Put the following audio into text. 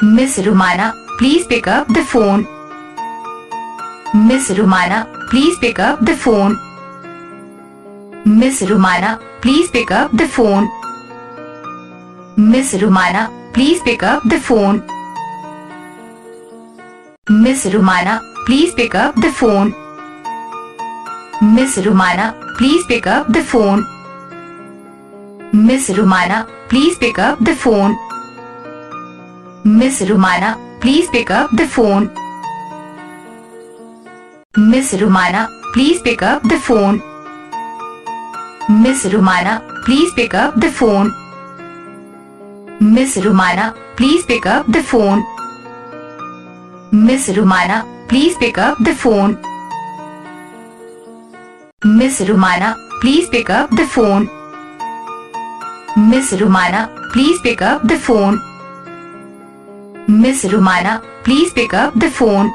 Miss Rumana, please pick up the phone. Miss Rumana, please pick up the phone. Miss Rumana, please pick up the phone. Miss Rumana, please pick up the phone. Miss Rumana, please pick up the phone. Miss Rumana, please pick up the phone. Miss Rumana, please pick up the phone. Miss Rumana, please pick up the phone. Miss Rumana, please pick up the phone. Miss Rumana, please pick up the phone. Miss Rumana, please pick up the phone. Miss Rumana, please pick up the phone. Miss Rumana, please pick up the phone. Miss Rumana, please pick up the phone. Miss Rumana, please pick up the phone.